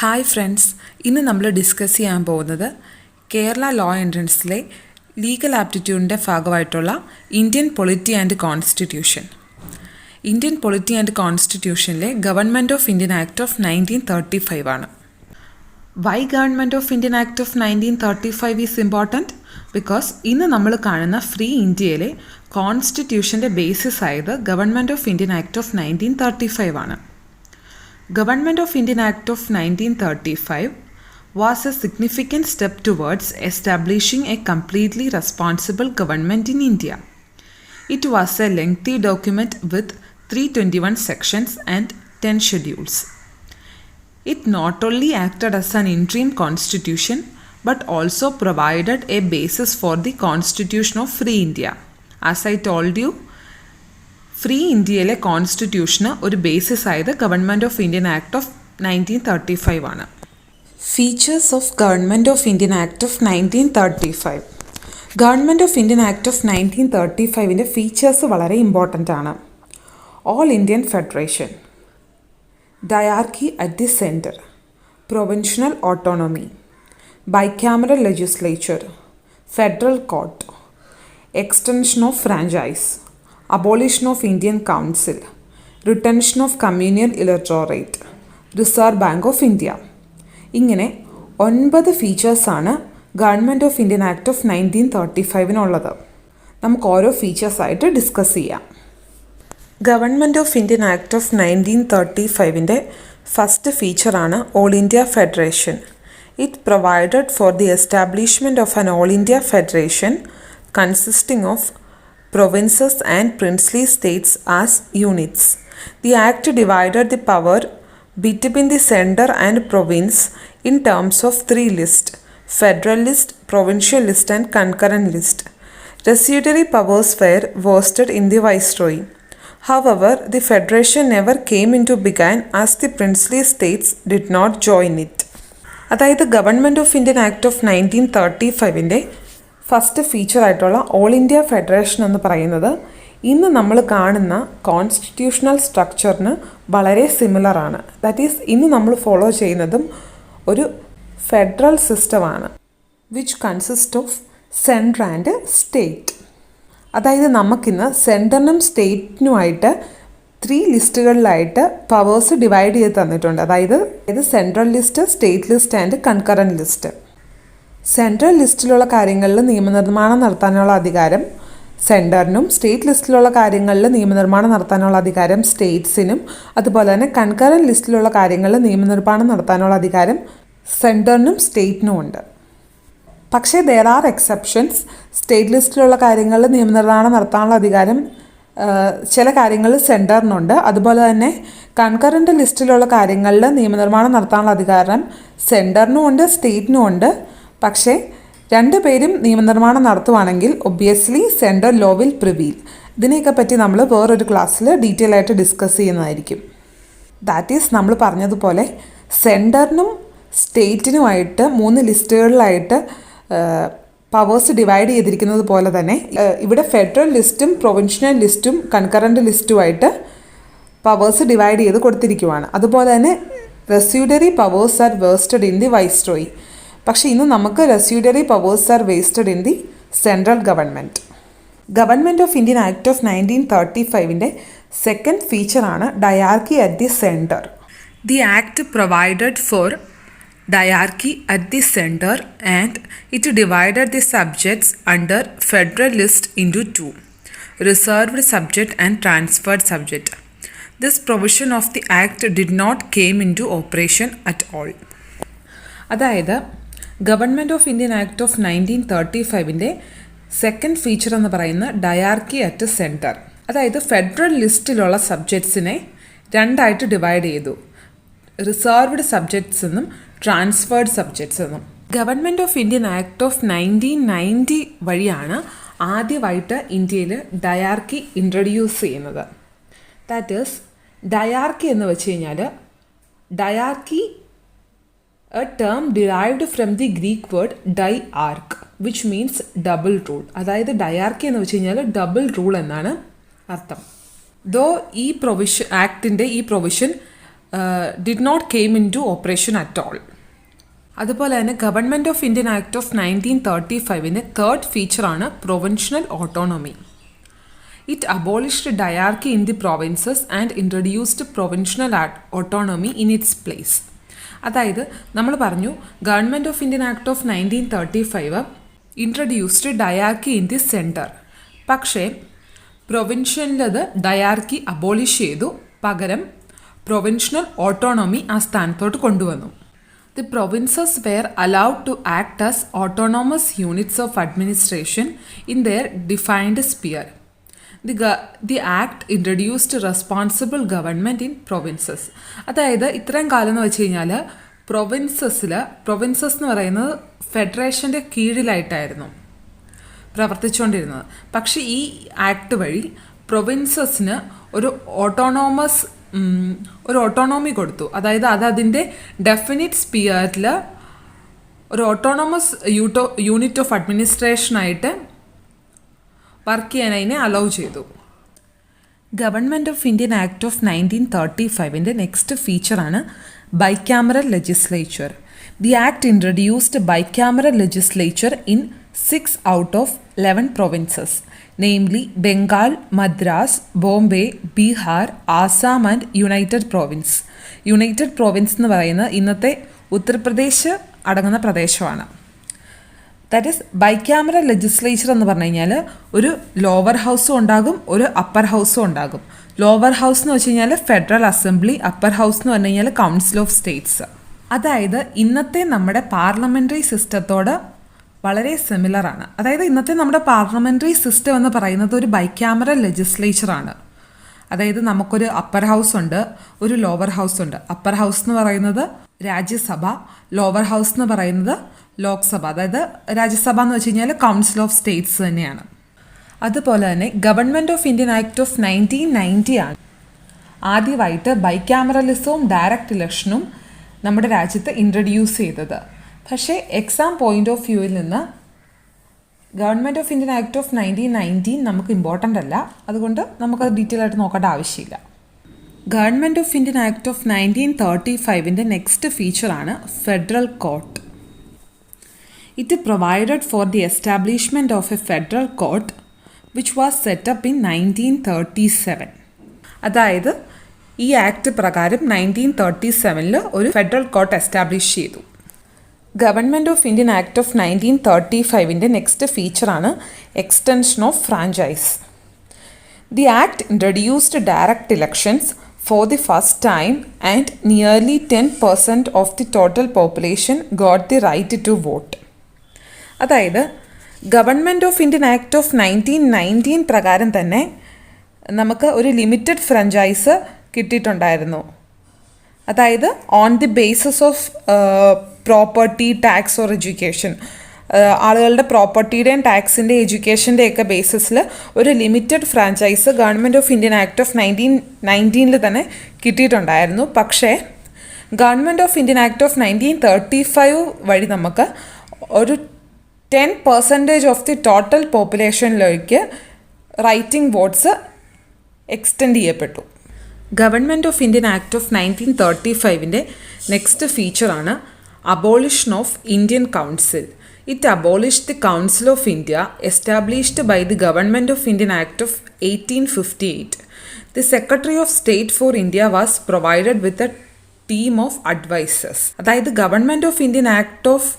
Hi friends, ഇന്ന് നമ്മൾ discuss ചെയ്യാൻ പോകുന്നത് കേരള ലോ എൻട്രൻസിലെ ലീഗൽ ആപ്റ്റിറ്റ്യൂഡിൻ്റെ ഭാഗമായിട്ടുള്ള Indian polity and constitution. Indian polity and കോൺസ്റ്റിറ്റ്യൂഷനിലെ government of Indian act of 1935 ആണ്. Why government of Indian act of 1935 is important? Because ഇന്ന് നമ്മൾ കാണുന്ന ഫ്രീ ഇന്ത്യയിലെ കോൺസ്റ്റിറ്റ്യൂഷൻ്റെ ബേസിസ് ആയത് government of Indian act of 1935 ആണ്. Government of Indian Act of 1935 was a significant step towards establishing a completely responsible government in India. It was a lengthy document with 321 sections and 10 schedules. It not only acted as an interim constitution but also provided a basis for the constitution of Free India. As I told you, free ഇന്ത്യയിലെ കോൺസ്റ്റിറ്റ്യൂഷന് ഒരു basis ആയത് government of Indian act of 1935 ആണ്. Features of government of Indian act of 1935. Government of Indian act of 1935ൻ്റെ features വളരെ important ആണ്. All Indian federation, diarchy at the centre, provincial autonomy, bicameral legislature, federal court, extension of franchise, abolition of Indian Council, retention of communal electorate, Reserve Bank of India. ഇങ്ങനെ 9 ഫീച്ചേഴ്സാണ് government of Indian act of 1935 നമുക്ക് ഓരോ ഫീച്ചേഴ്സായിട്ട് discuss ചെയ്യാം. Government of Indian act of 1935ൻ്റെ first ഫീച്ചറാണ് all India federation. It provided for the establishment of an all India federation consisting of provinces and princely states as units. The Act divided the power between the center and province in terms of 3 lists: federal list, provincial list and concurrent list. Residuary powers were vested in the viceroy. However, the federation never came into being as the princely states did not join it. അതായത് government of Indian act of 1935ൻ്റെ first ഫീച്ചറായിട്ടുള്ള all India federation എന്ന് പറയുന്നത് ഇന്ന് നമ്മൾ കാണുന്ന constitutional സ്ട്രക്ചറിന് വളരെ സിമിലറാണ്. That is ഇന്ന് നമ്മൾ ഫോളോ ചെയ്യുന്നതും ഒരു ഫെഡറൽ സിസ്റ്റമാണ്, which consist of central and state. അതായത് നമുക്കിന്ന് സെൻറ്ററിനും സ്റ്റേറ്റിനുമായിട്ട് 3 ലിസ്റ്റുകളിലായിട്ട് പവേഴ്സ് ഡിവൈഡ് ചെയ്ത് തന്നിട്ടുണ്ട്. അതായത് central list, state list and concurrent list. Central ലിസ്റ്റിലുള്ള കാര്യങ്ങളിൽ നിയമനിർമ്മാണം നടത്താനുള്ള അധികാരം സെൻറ്ററിനും, സ്റ്റേറ്റ് ലിസ്റ്റിലുള്ള കാര്യങ്ങളിൽ നിയമനിർമ്മാണം നടത്താനുള്ള അധികാരം സ്റ്റേറ്റ്സിനും, അതുപോലെ തന്നെ കൺകറൻറ്റ് ലിസ്റ്റിലുള്ള കാര്യങ്ങളിൽ നിയമനിർമ്മാണം നടത്താനുള്ള അധികാരം സെൻറ്ററിനും സ്റ്റേറ്റിനും ഉണ്ട്. പക്ഷേ ദെയർ ആർ എക്സെപ്ഷൻസ്. സ്റ്റേറ്റ് ലിസ്റ്റിലുള്ള കാര്യങ്ങളിൽ നിയമനിർമ്മാണം നടത്താനുള്ള അധികാരം ചില കാര്യങ്ങളിൽ സെൻറ്ററിനുണ്ട്. അതുപോലെ തന്നെ കൺകറൻറ്റ് ലിസ്റ്റിലുള്ള കാര്യങ്ങളിൽ നിയമനിർമ്മാണം നടത്താനുള്ള അധികാരം സെൻറ്ററിനും ഉണ്ട്, സ്റ്റേറ്റിനും ഉണ്ട്. പക്ഷേ 2 പേരും നിയമനിർമ്മാണം നടത്തുവാണെങ്കിൽ ഒബ്വിയസ്ലി സെൻട്രൽ ലോ വിൽ പ്രിവീൽ. ഇതിനെയൊക്കെ പറ്റി നമ്മൾ വേറൊരു ക്ലാസ്സിൽ ഡീറ്റെയിൽ ആയിട്ട് ഡിസ്കസ് ചെയ്യുന്നതായിരിക്കും. ദാറ്റ് ഈസ് നമ്മൾ പറഞ്ഞതുപോലെ സെൻറ്ററിനും സ്റ്റേറ്റിനുമായിട്ട് 3 ലിസ്റ്റുകളിലായിട്ട് പവേഴ്സ് ഡിവൈഡ് ചെയ്തിരിക്കുന്നത് പോലെ തന്നെ ഇവിടെ ഫെഡറൽ ലിസ്റ്റും പ്രൊവിൻഷ്യൽ ലിസ്റ്റും കൺകറൻറ്റ് ലിസ്റ്റുമായിട്ട് പവേഴ്സ് ഡിവൈഡ് ചെയ്ത് കൊടുത്തിരിക്കുവാണ്. അതുപോലെ തന്നെ residuary powers are vested in the viceroy. പക്ഷേ ഇന്ന് നമുക്ക് residuary powers are vested in the central government. Government of Indian act of 1935ൻ്റെ സെക്കൻഡ് ഫീച്ചറാണ് diarchy at the centre. The act provided for diarchy at the centre and it divided the subjects under federal list into 2: reserved subject and transferred subject. This provision of the act did not came into operation at all. അതായത് government of Indian act of 1935ൻ്റെ second feature എന്ന് പറയുന്ന diarchy at centre. അതായത് federal ലിസ്റ്റിലുള്ള സബ്ജക്ട്സിനെ 2ആയിട്ട് divide ചെയ്തു: reserved subjects എന്നും ട്രാൻസ്ഫേർഡ് സബ്ജക്ട്സ് എന്നും. Government of Indian act of 1990 വഴിയാണ് ആദ്യമായിട്ട് ഇന്ത്യയിൽ ഡയാർക്കി ഇൻട്രൊഡ്യൂസ് ചെയ്യുന്നത്. ദാറ്റ് ഈസ് ഡയാർക്കി എന്ന് വെച്ച് കഴിഞ്ഞാൽ diarchy a term derived from the Greek word diarch, which means double rule. അതായത് ഡയാർക്കി എന്ന് വെച്ച് കഴിഞ്ഞാൽ ഡബിൾ റൂൾ എന്നാണ് അർത്ഥം. ദോ ഈ പ്രൊവിഷൻ ആക്ടിൻ്റെ ഈ provision did not came into operation at all. അതുപോലെ തന്നെ government of Indian act of 1935 third ഫീച്ചറാണ് provincial autonomy. It abolished diarchy in the provinces and introduced provincial autonomy in its place. അതായത് നമ്മൾ പറഞ്ഞു government of Indian act of 1935 introduced diarchy in the centre. പക്ഷേ പ്രൊവിൻഷ്യനിലത് dyarchy abolish ചെയ്തു, പകരം provincial autonomy ആ സ്ഥാനത്തോട്ട് കൊണ്ടുവന്നു. The provinces were allowed to act as autonomous units of administration in their defined sphere. The act introduced responsible government in provinces. അതായത് ഇത്രയും കാലം എന്ന് വെച്ച് കഴിഞ്ഞാൽ പ്രൊവിൻസസ് എന്ന് പറയുന്നത് ഫെഡറേഷൻ്റെ കീഴിലായിട്ടായിരുന്നു പ്രവർത്തിച്ചുകൊണ്ടിരുന്നത്. പക്ഷേ ഈ ആക്ട് വഴി പ്രൊവിൻസസിന് ഒരു ഓട്ടോണോമി കൊടുത്തു. അതായത് അതിൻ്റെ ഡെഫിനിറ്റ് സ്പിയറിൽ ഒരു ഓട്ടോണോമസ് യൂണിറ്റ് ഓഫ് അഡ്മിനിസ്ട്രേഷനായിട്ട് വർക്ക് ചെയ്യാൻ അതിനെ അലൗ ചെയ്തു. Government of Indian act of 1935 next ഫീച്ചറാണ് bicameral legislature. The act introduced bicameral legislature in 6 out of 11 provinces, namely Bengal, Madras, Bombay, Bihar, Assam and United Province. United province എന്ന് പറയുന്നത് ഇന്നത്തെ ഉത്തർപ്രദേശ് അടങ്ങുന്ന പ്രദേശമാണ്. ദാറ്റ് ഈസ് ബൈക്യാമറൽ ലെജിസ്ലേച്ചർ എന്ന് പറഞ്ഞു കഴിഞ്ഞാൽ ഒരു ലോവർ ഹൗസും ഉണ്ടാകും, ഒരു അപ്പർ ഹൗസും ഉണ്ടാകും. ലോവർ ഹൗസ് എന്ന് വെച്ച് കഴിഞ്ഞാൽ ഫെഡറൽ അസംബ്ലി, അപ്പർ ഹൗസ് എന്ന് പറഞ്ഞു കഴിഞ്ഞാൽ കൗൺസിൽ ഓഫ് സ്റ്റേറ്റ്സ്. അതായത് ഇന്നത്തെ നമ്മുടെ പാർലമെൻ്ററി സിസ്റ്റത്തോട് വളരെ സിമിലറാണ്. അതായത് ഇന്നത്തെ നമ്മുടെ പാർലമെൻ്ററി സിസ്റ്റം എന്ന് പറയുന്നത് ഒരു ബൈക്യാമറൽ ലെജിസ്ലേച്ചറാണ്. അതായത് നമുക്കൊരു അപ്പർ ഹൗസ് ഉണ്ട്, ഒരു ലോവർ ഹൗസ് ഉണ്ട്. അപ്പർ ഹൗസ് എന്ന് പറയുന്നത് രാജ്യസഭ, ലോവർ ഹൗസ് എന്ന് പറയുന്നത് ലോക്സഭ. അതായത് രാജ്യസഭ എന്ന് വെച്ച് കഴിഞ്ഞാൽ കൗൺസിൽ ഓഫ് സ്റ്റേറ്റ്സ് തന്നെയാണ്. അതുപോലെ തന്നെ government of Indian act of 1990 ആണ് ആദ്യമായിട്ട് ബൈക്യാമറലിസവും ഡയറക്റ്റ് ഇലക്ഷനും നമ്മുടെ രാജ്യത്ത് ഇൻട്രൊഡ്യൂസ് ചെയ്തത്. പക്ഷേ എക്സാം പോയിന്റ് ഓഫ് വ്യൂവിൽ നിന്ന് government of Indian act of 1990 നമുക്ക് ഇമ്പോർട്ടൻ്റ് അല്ല, അതുകൊണ്ട് നമുക്കത് ഡീറ്റെയിൽ ആയിട്ട് നോക്കേണ്ട ആവശ്യമില്ല. Government of Indian act of 1935 next ഫീച്ചറാണ് federal court. It provided for the establishment of a federal court which was set up in 1937. അതായത് ഈ ആക്ട് പ്രകാരം 1937 ഒരു ഫെഡറൽ കോർട്ട് എസ്റ്റാബ്ലിഷ് ചെയ്തു. Government of Indian act of 1935 next ഫീച്ചറാണ് extension of franchise. The act introduced direct elections for the first time and nearly 10% of the total population got the right to vote. അതായത് government of Indian act of 1919 പ്രകാരം തന്നെ നമുക്ക് ഒരു limited franchise കിട്ടിയിട്ടുണ്ടായിരുന്നു. അതായത് on the basis of property, tax or education, ആളുകളുടെ പ്രോപ്പർട്ടിയുടെയും ടാക്സിൻ്റെ എഡ്യൂക്കേഷൻ്റെയൊക്കെ ബേസിസിൽ ഒരു limited franchise government of Indian act of 1919 തന്നെ കിട്ടിയിട്ടുണ്ടായിരുന്നു. പക്ഷേ government of Indian act of 1935 വഴി നമുക്ക് ഒരു 10% ഓഫ് ദി ടോട്ടൽ പോപ്പുലേഷനിലേക്ക് റൈറ്റിംഗ് വോട്ട്സ് എക്സ്റ്റെൻഡ് ചെയ്യപ്പെട്ടു. Government of Indian act of 1935 next ഫീച്ചറാണ് abolition of Indian council. It abolished the council of India established by the government of Indian act of 1858. The secretary of state for India was provided with a team of advisors. അതായത് government of Indian act of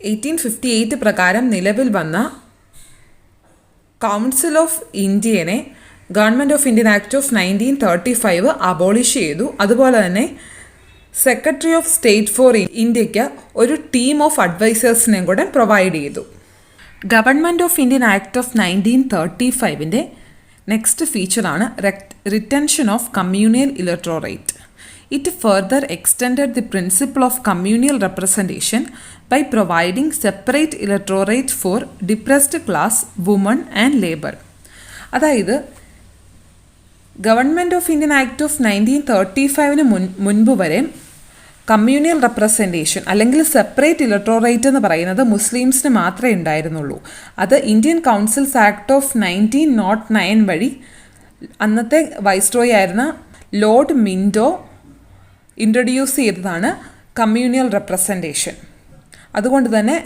1858 പ്രകാരം നിലവിൽ വന്ന council of ഇന്ത്യനെ government of Indian act of 1935 abolish ചെയ്തു. അതുപോലെ തന്നെ secretary of state four ഇന്ത്യയ്ക്ക് ഒരു ടീം ഓഫ് അഡ്വൈസേഴ്സിനെയും കൂടെ പ്രൊവൈഡ് ചെയ്തു. Government of Indian act of 1935 next ഫീച്ചറാണ് retention of communal electorate. It further extended the principle of communal representation by providing separate electorate for depressed class, women and labor. അതായത് government of Indian act of 1935 മുൻപ് വരെ communal representation അല്ലെങ്കിൽ separate electorate എന്ന് പറയുന്നത് മുസ്ലിംസിന് മാത്രമേ ഉണ്ടായിരുന്നുള്ളൂ. അത് Indian councils act of 1909 വഴി അന്നത്തെ വൈസ്രോയി ആയിരുന്ന ലോർഡ് മിൻറ്റോ ഇൻട്രൊഡ്യൂസ് ചെയ്തതാണ് കമ്മ്യൂണിയൽ റെപ്രസെൻറ്റേഷൻ. അതുകൊണ്ട് തന്നെ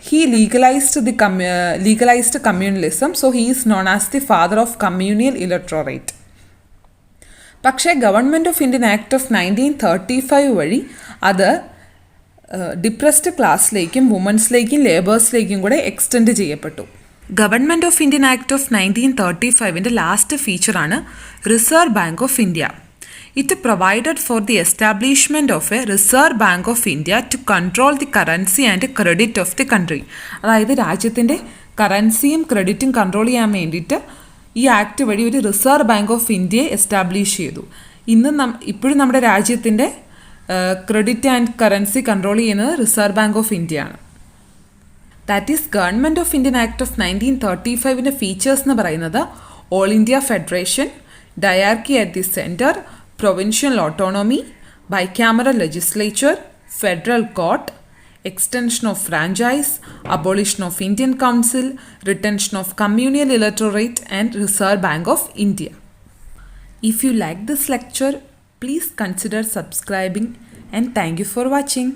he legalised communalism. So he is known as the father of communal electorate. പക്ഷേ government of Indian act of 1935 വഴി അത് ഡിപ്രസ്ഡ് ക്ലാസ്സിലേക്കും വുമൻസിലേക്കും ലേബേഴ്സിലേക്കും കൂടെ എക്സ്റ്റെൻഡ് ചെയ്യപ്പെട്ടു. Government of Indian act of 1935 last ഫീച്ചറാണ് Reserve Bank of India. It provided for the establishment of a Reserve Bank of India to control the currency and credit of the country. അതായത് രാജ്യത്തിൻ്റെ കറൻസിയും ക്രെഡിറ്റും control ചെയ്യാൻ വേണ്ടിയിട്ട് ഈ act വഴി ഒരു reserve Bank of ഇന്ത്യയെ establish ചെയ്തു. ഇപ്പോഴും നമ്മുടെ രാജ്യത്തിൻ്റെ ക്രെഡിറ്റ് ആൻഡ് കറൻസി കൺട്രോൾ ചെയ്യുന്നത് റിസർവ് ബാങ്ക് ഓഫ് ഇന്ത്യ ആണ്. That is government of Indian act of 1935 features എന്ന് പറയുന്നത് all India federation, diarchy at the centre, provincial autonomy, bicameral legislature, federal court, extension of franchise, abolition of Indian Council, retention of communal electorate and Reserve Bank of India. If you like this lecture, please consider subscribing and thank you for watching.